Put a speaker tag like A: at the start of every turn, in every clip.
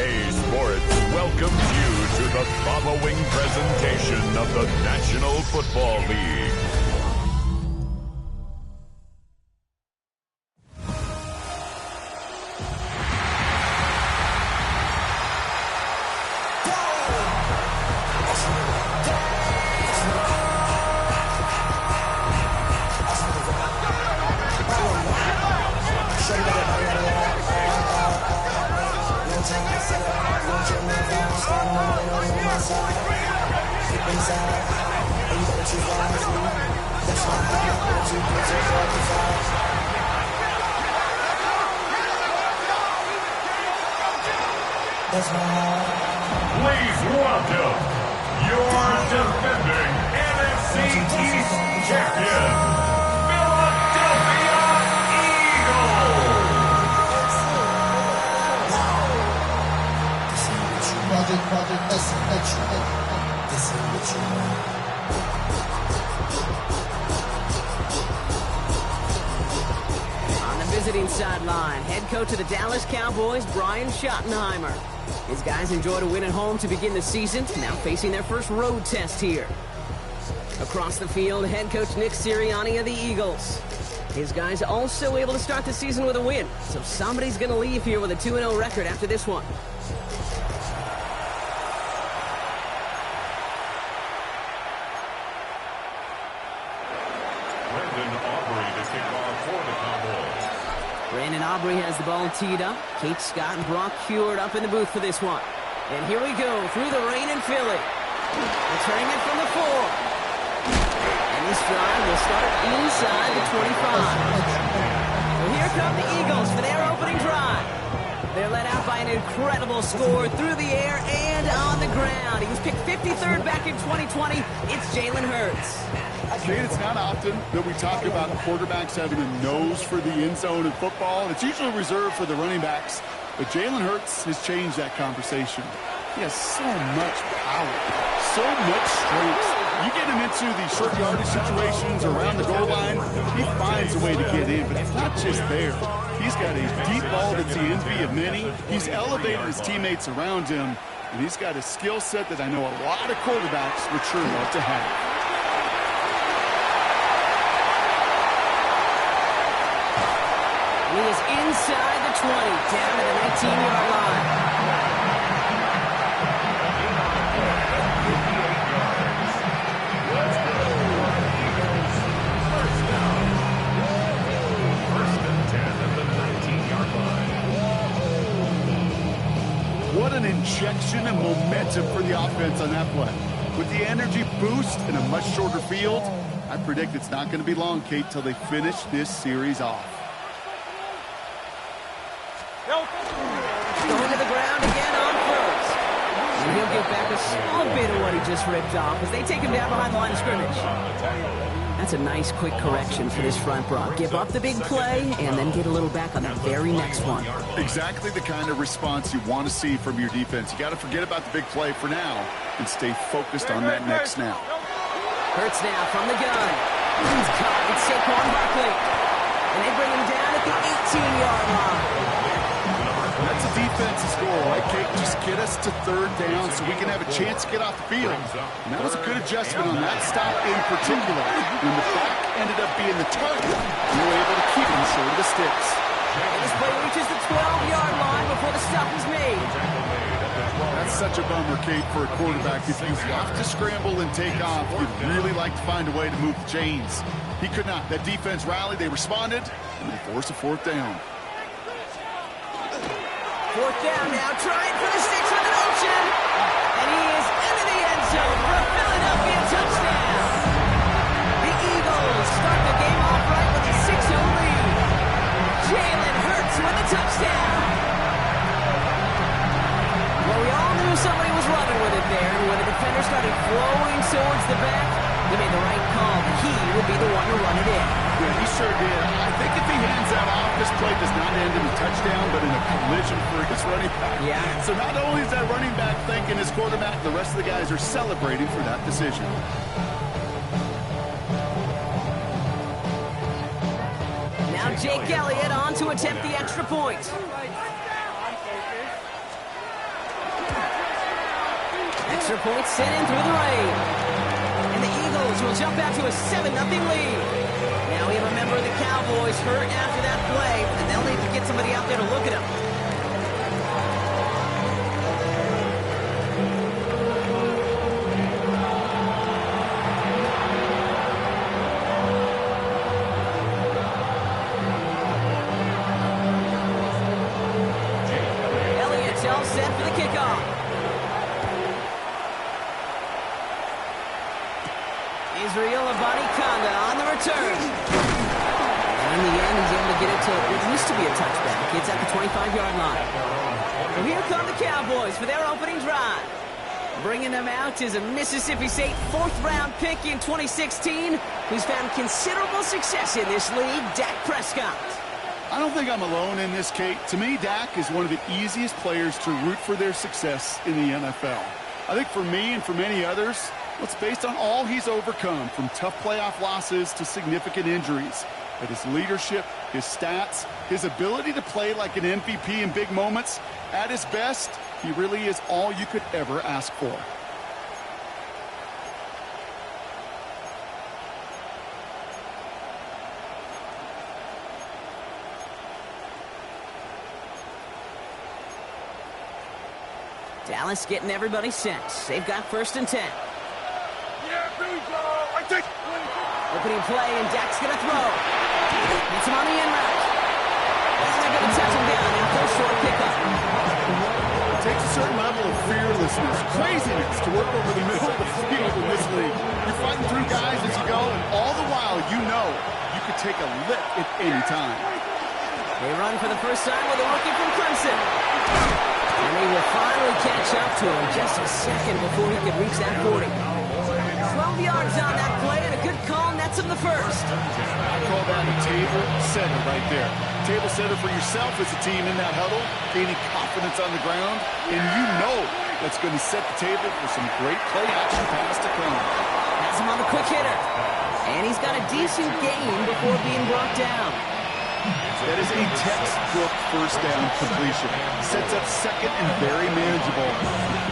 A: EA Sports welcomes you to the following presentation of the National Football League. Please welcome your defending NFC East champion, Philadelphia Eagles.
B: On the visiting sideline, head coach of the Dallas Cowboys, Brian Schottenheimer. His guys enjoyed a win at home to begin the season, now facing their first road test here. Across the field, head coach Nick Sirianni of the Eagles. His guys also able to start the season with a win, so somebody's going to leave here with a 2-0 record after this one. Brandon Aubrey has the ball teed up. Kate Scott and Brock Heward up in the booth for this one. And here we go through the rain in Philly. Returning it from the 4. And this drive will start inside the 25. So here come the Eagles for their opening drive. They're led out by an incredible score through the air and on the ground. He was picked 53rd back in 2020. It's Jalen Hurts.
C: Kate, it's not often that we talk about quarterbacks having a nose for the end zone in football, and it's usually reserved for the running backs. But Jalen Hurts has changed that conversation. He has so much power, so much strength. You get him into these short yardage situations around the goal line, he finds a way to get in, but it's not just there. He's got a deep ball that's the envy of many. He's elevated his teammates around him, and he's got a skill set that I know a lot of quarterbacks would sure love to have.
B: He is inside the 20, down to the 19-yard line.
A: First and 10 at the 19-yard line.
C: What an injection of momentum for the offense on that play. With the energy boost in a much shorter field, I predict it's not going to be long, Kate, till they finish this series off.
B: Going to the ground again on first. And he'll get back a small bit of what he just ripped off as they take him down behind the line of scrimmage. That's a nice quick correction for this front, Brock. Give up the big play and then get a little back on the very next one.
C: Exactly the kind of response you want to see from your defense. You got to forget about the big play for now and stay focused on that next snap.
B: Hurts now from the gun. He's caught. It's Saquon Barkley. And they bring him down at the 18-yard line.
C: That's a defensive goal, right, Kate? Just get us to third down so we can have a chance to get off the field. And that was a good adjustment on that stop in particular. When the back ended up being the target, we were able to keep him short of the sticks.
B: And this play reaches the 12-yard line before the stop is made.
C: That's such a bummer, Kate, for a quarterback. If you have to scramble and take off, you'd really like to find a way to move the chains. He could not. That defense rallied, they responded, and they forced a fourth down.
B: Fourth down now, trying for the 6 with an option. And he is into the end zone for a Philadelphia touchdown. The Eagles start the game off right with a 6-0 lead. Jalen Hurts with a touchdown. Well, we all knew somebody was running with it there, and when the defender started flowing towards the back, he made the right call. He would be the one to run it in.
C: Yeah, he sure did. I think if he hands that off, this play does not end in a touchdown, but in a collision for his running back.
B: Yeah.
C: So not only is that running back thanking his quarterback, the rest of the guys are celebrating for that decision.
B: Now Jake Elliott on to attempt the extra point. Extra point sent in through the rain. And the Eagles will jump out to a 7-0 lead. Now we have a member of the Cowboys hurt after that play, and they'll need to get somebody out there to look at him. Set for the kickoff. Israel Abanikanda on the return. And in the end, he's able to get it to what used to be a touchback. It's at the 25-yard line. And here come the Cowboys for their opening drive. Bringing them out is a Mississippi State fourth-round pick in 2016 who's found considerable success in this league, Dak Prescott.
C: I don't think I'm alone in this, Kate. To me, Dak is one of the easiest players to root for their success in the NFL. I think for me and for many others, it's based on all he's overcome, from tough playoff losses to significant injuries. But his leadership, his stats, his ability to play like an MVP in big moments, at his best, he really is all you could ever ask for.
B: Dallas getting everybody set. They've got 1st and 10.
D: Yeah, here we go. I take.
B: Opening play, and Dak's going to throw. Hits him on the end route. And they're going to touch him down after a short pickup.
C: It takes a certain level of fearlessness, craziness to work over the middle of the field in this league. You're fighting through guys as you go, and all the while you know you could take a lick at any time.
B: They run for the first time with a rookie from Clemson. And they will finally catch up to him just a second before he could reach that 40. 12 yards on that play, and a good call nets him the first.
C: I call that a table setter right there. Table setter for yourself as a team in that huddle, gaining confidence on the ground, and you know that's going to set the table for some great play action pass to come.
B: Has him on the quick hitter. And he's got a decent gain before being brought down.
C: That is a textbook first down completion. Sets up second and very manageable.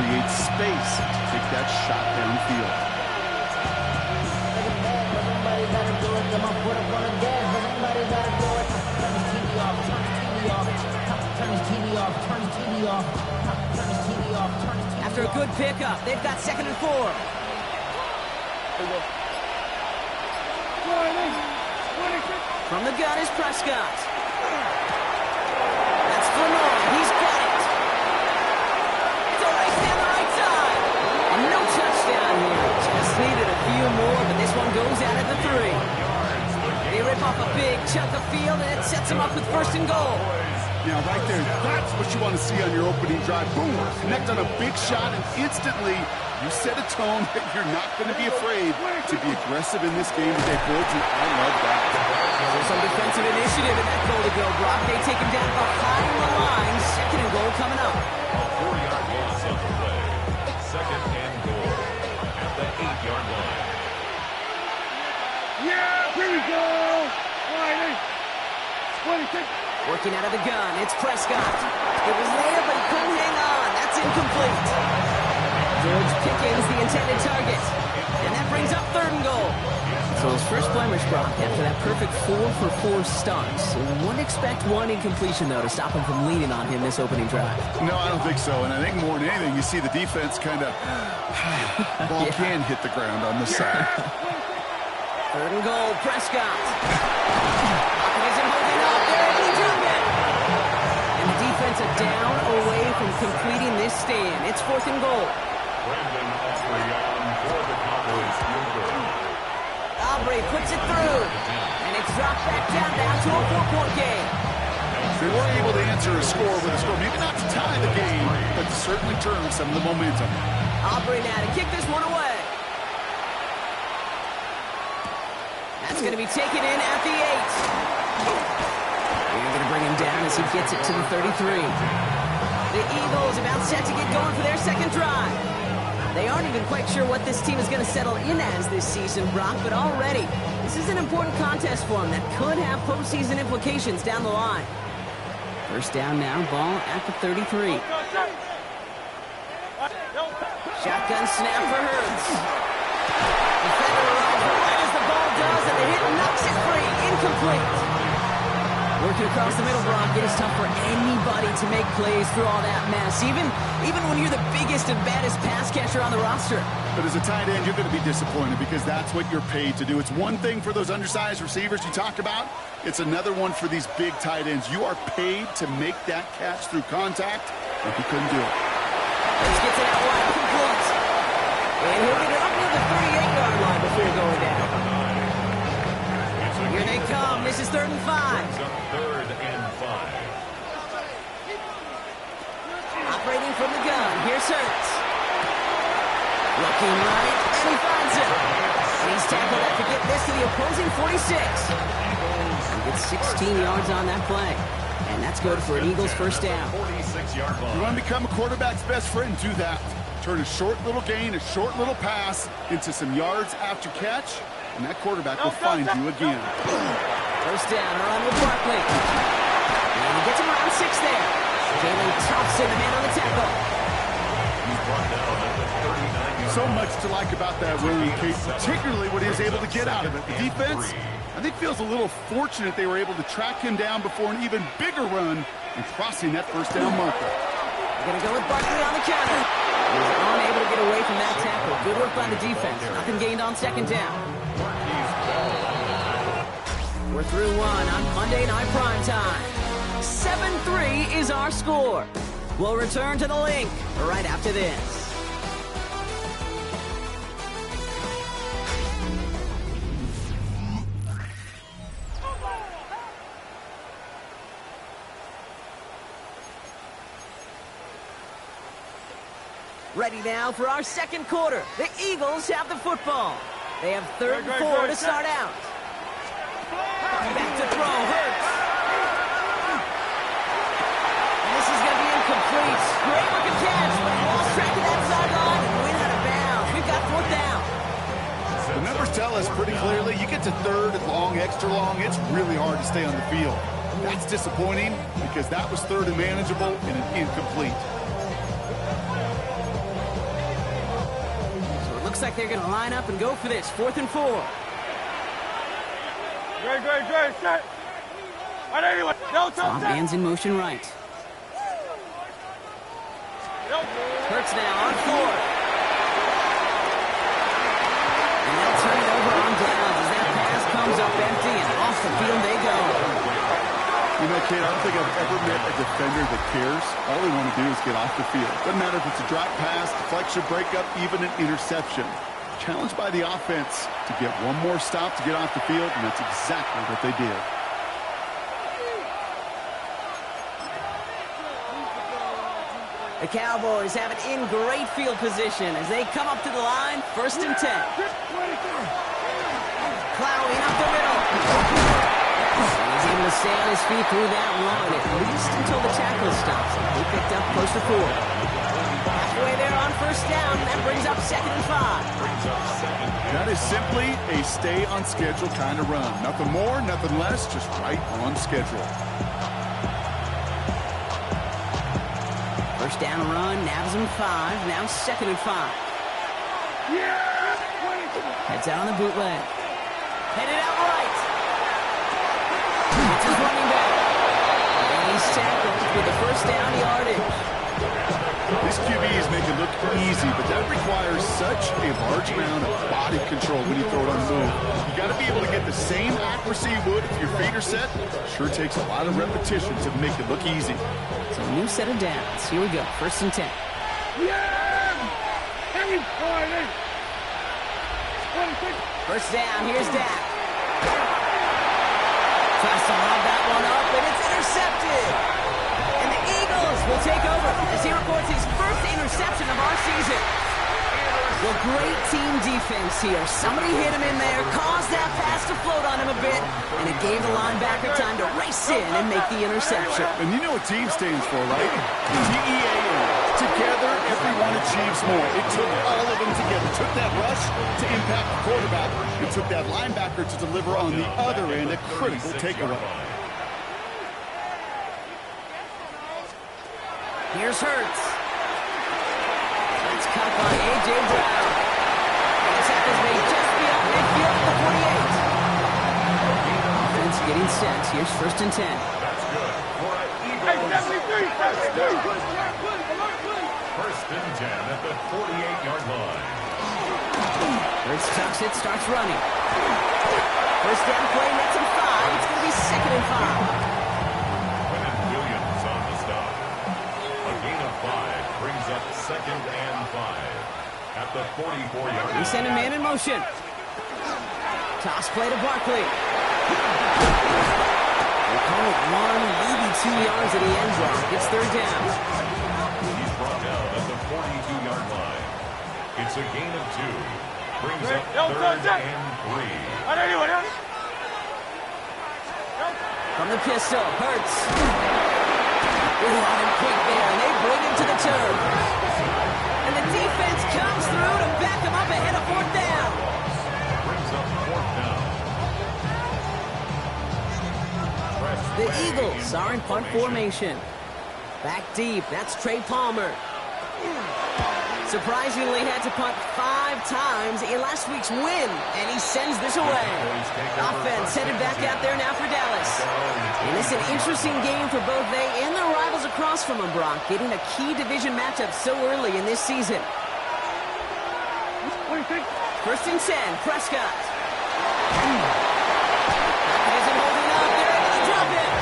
C: Creates space to take that shot downfield.
B: After a good pickup, they've got 2nd and 4. From the gun is Prescott. That's Flanor. He's got it. It's a race down the right side. And no touchdown here. Just needed a few more, but this one goes out at the 3. They rip off a big chunk of field, and it sets them up with 1st and goal.
C: Now, right there, that's what you want to see on your opening drive. Boom! Connect on a big shot, and instantly you set a tone that you're not going to be afraid to be aggressive in this game with a build to. I love that.
B: There's some defensive initiative in that goal to go, Brock. They take him down behind the line. 2nd and goal coming up.
A: 4-yard loss on the play. 2nd and goal at the 8-yard line.
D: Yeah, here we go.
B: Working out of the gun, it's Prescott. It was there, but he couldn't hang on. That's incomplete. George Pickens, the intended target. And that brings up 3rd and goal. So his first blemish, Brock, after that perfect 4-for-4 start. So you wouldn't expect one incompletion, though, to stop him from leaning on him this opening drive.
C: No, I don't think so. And I think more than anything, you see the defense kind of ball can hit the ground on this side.
B: 3rd and goal, Prescott. Isn't holding up there, and he turned it. And the defense are down away from completing this stand. It's 4th and goal.
A: Brandon Aubrey on for the Cowboys field goal.
B: Aubrey puts it through, and it's dropped back down to a 4-point game.
C: They were able to answer a score with a score. Maybe not to tie the game, but to certainly turn some of the momentum.
B: Aubrey now to kick this one away. That's going to be taken in at the 8. They're going to bring him down as he gets it to the 33. The Eagles about set to get going for their 2nd drive. They aren't even quite sure what this team is going to settle in as this season, Brock, but already this is an important contest for them that could have postseason implications down the line. 1st down now, ball at the 33. Shotgun snap for Hurts. Defender arrives right as the ball does, and the hit knocks it free. Incomplete. Working across the middle, Brock. It is tough for anybody to make plays through all that mess, even when you're the biggest and baddest pass catcher on the roster.
C: But as a tight end, you're going to be disappointed because that's what you're paid to do. It's one thing for those undersized receivers you talked about. It's another one for these big tight ends. You are paid to make that catch through contact, and he couldn't do it.
B: Let's get to that wide complete. And he'll get it up near the 38-yard line before going down. Here they come. This is 3rd and 5.
A: 3rd and 5.
B: Operating from the gun. Here's Hurts. Looking right, and he finds it. And he's tackled after getting this to the opposing 46. He gets 16 yards on that play. And that's good for an Eagles first down.
A: 46-yard line.
C: You want to become a quarterback's best friend, do that. Turn a short little gain, a short little pass into some yards after catch, and that quarterback will find you again.
B: First down, a run with Barkley. And he gets him around 6 there. Jalen Thompson, the man on the tackle.
A: He's brought down at the 39-yard.
C: So much to like about that run, Kate, particularly what he was able to get out of it. The defense, I think, feels a little fortunate they were able to track him down before an even bigger run and crossing that first down marker.
B: They're going to go with Barkley on the counter. He was unable to get away from that tackle. Good work by the defense. Nothing gained on second down. We're through one on Monday Night Primetime. 7-3 is our score. We'll return to the link right after this. Ready now for our second quarter. The Eagles have the football. They have 3rd and 4 to start out. Back to throw, Hurts. And this is going to be incomplete. Great looking catch, but he lost track of that sideline and went out of bounds. We've got 4th down.
C: The numbers tell us pretty clearly, you get to 3rd and long, extra long, it's really hard to stay on the field. That's disappointing because that was 3rd and manageable and an incomplete.
B: Looks like they're going to line up and go for this. 4th and 4.
D: Great, set. Right, anyway.
B: Man's in motion right. Hurts now on 4. And they'll turn it over on downs as that pass comes up empty and off the field they go.
C: You know, Kate, I don't think I've ever met a defender that cares. All they want to do is get off the field. Doesn't matter if it's a drop pass, deflection, breakup, even an interception. Challenged by the offense to get one more stop to get off the field, and that's exactly what they did.
B: The Cowboys have it in great field position as they come up to the line. 1st and 10. Clowing up the middle. He's able to stay on his feet through that run, at least until the tackle stops. He picked up close to 4. Halfway there on 1st down. That brings up 2nd and 5.
C: That is simply a stay-on-schedule kind of run. Nothing more, nothing less, just right on schedule.
B: First down run, nabs him 5. Now 2nd and 5. Heads out on the bootleg. Headed out right. It's his running back. And he's tackled with the first down yardage.
C: This QB is making it look easy, but that requires such a large amount of body control when you throw it on the move. You got to be able to get the same accuracy you would if your feet are set. Sure takes a lot of repetition to make it look easy.
B: So a new set of downs. Here we go. 1st and 10. First down. Here's Dak. Tries to lob that one up, and it's intercepted. And the Eagles will take over as he records his first interception of our season. Well, great team defense here. Somebody hit him in there, caused that pass to float on him a bit, and it gave the linebacker time to race in and make the interception.
C: And you know what team stands for, right? T-E-A-M. Together, everyone achieves more. It took all of them together. It took that rush to impact the quarterback. It took that linebacker to deliver on the other end, a critical takeaway. Here's
B: Hurts. It's caught by A.J. Brown. And the tackle's made just beyond midfield at the 48. Offense getting set. Here's 1st and 10.
A: That's good for an
D: Hey,
A: Eagles.
D: 73.
A: First and 10 at the 48-yard line.
B: Hurts tucks it, starts running. First down play, nets him 5. It's going to be 2nd and 5.
A: Quentin Williams on the stop. A gain of 5 brings up 2nd and 5 at the 44-yard line.
B: They send a man in motion. Toss play to Barkley. They call it 1, maybe 2 yards at the end zone. It's 3rd down.
A: He's brought down at the 42-yard line. It's a gain of 2. Brings up 3rd and 3.
B: From the pistol, Hurts. Ooh, quick there, and they bring him to the turf. And the defense comes through to back him up ahead of 4th down.
A: Brings up 4th down.
B: The Eagles are in punt formation. Back deep, that's Trey Palmer. Surprisingly had to punt 5 times in last week's win, and he sends this away. Offense headed back out there now for Dallas. And it's an interesting game for both they and their rivals across from them, Brock, getting a key division matchup so early in this season. 1st and 10, Prescott. Isn't holding up, they're able to drop it.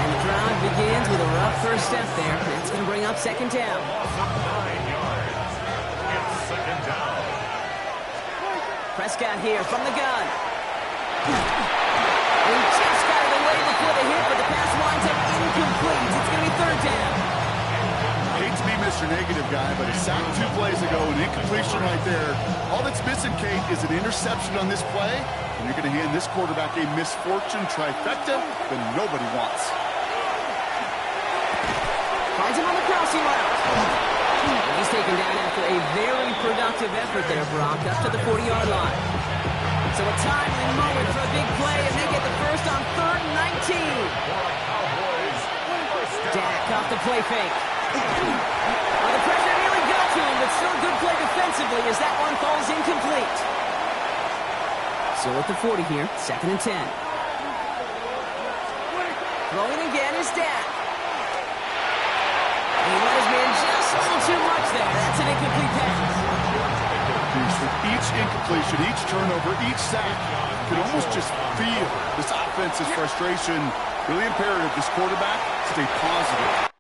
B: And the drive begins with a rough first step there. It's going to bring up 2nd down.
A: 9 yards. It's 2nd down.
B: Prescott here from the gun. He just got it away before the hit, but the pass winds up incomplete. It's going to be 3rd down.
C: Hate to be Mr. Negative guy, but he sacked 2 plays ago, an incompletion right there. All that's missing, Kate, is an interception on this play, and you're going to hand this quarterback a misfortune trifecta that nobody wants.
B: Finds him on the crossing route. He's taken down after a very productive effort there, Brock, up to the 40-yard line. So a timely moment for a big play, and they get the first on 3rd and 19. Dak off the play fake. Well, the pressure nearly got to him, but still good play defensively as that one falls incomplete. So at the 40 here, 2nd and 10. Throwing again is Dak. He let his man just a little too much there. That's an incomplete pass.
C: With each incompletion, each turnover, each sack, you can almost just feel this offense's frustration. Really imperative this quarterback stay positive.